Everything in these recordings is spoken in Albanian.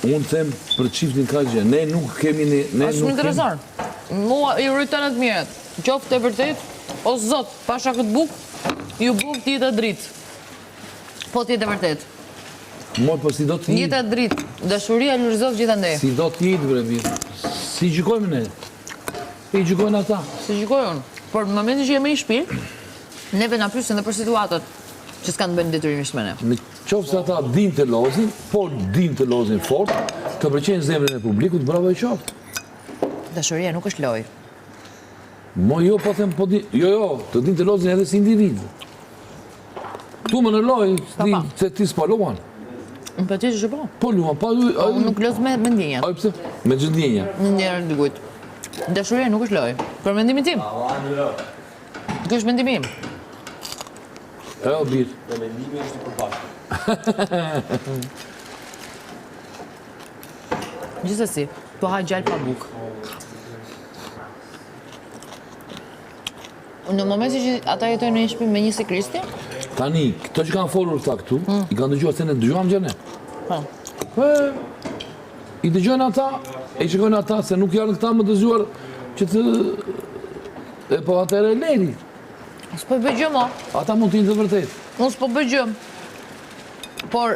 Unë them për çiftin Kaqe, ne nuk kemi Ashtë më intereson. Mua i rritën të mirët. Qoftë e vërtet, o zot, pasha këtë buk, ju buk t'jetë e dritë. Po t'jetë e vërtet. Moj, po si do t'jetë? Jetë e dritë. Dashuria lërzov gjithandej. Si do t'jetë, bre, mirë. Si gjykojmë ne? I gjykojnë ata. Si gjykoj unë. Por në momentin që jemi i shpirë, neve na pyesin dhe për situatët që s'kanë bënë detyrimisht me ne. Në qoftë se ata din të lozin, po din të lozin fort, të pëlqejnë zemrën e publikut, bravo e qoftë. Dashuria nuk është lojë. Mo jo, po them, po di, jo, të din të lozin edhe si individ. Tu më në lojë, se ti s'po luan. Unë për ti që po? Po luan, pa... Unë nuk lozë me ndjenja. Aj, pëse? Me gjëndjenja. Në njerë në dygujt. Dashuria nuk është lojë. Për mendimin tim. Kjo është mendimi im. E o birë. Dhe mendimi është i përbashkët. Gjithsesi, po ha gjallë pa bukë. Në momentin që ata jetojnë në një shtëpi me një si Kristi? Tani, këto që kanë folur këta këtu, i kanë dëgjuar se ne dëgjuam gjë ne. I dëgjojnë ata, e i shikojnë ata se nuk janë këta më dëgjuar që të... E po atëre e leri. S'po bëgjëm, o. Ata mund t'jnë të vërtet. Unë s'po bëgjëm. Por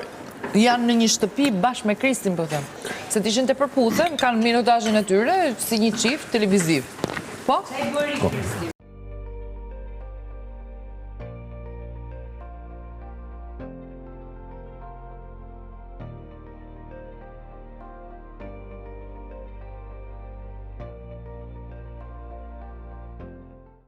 janë në një shtëpi bashkë me Kristin, po them. Se t'ishin të përputhen, kanë minutazhin e tyre si një çift televiziv. Po?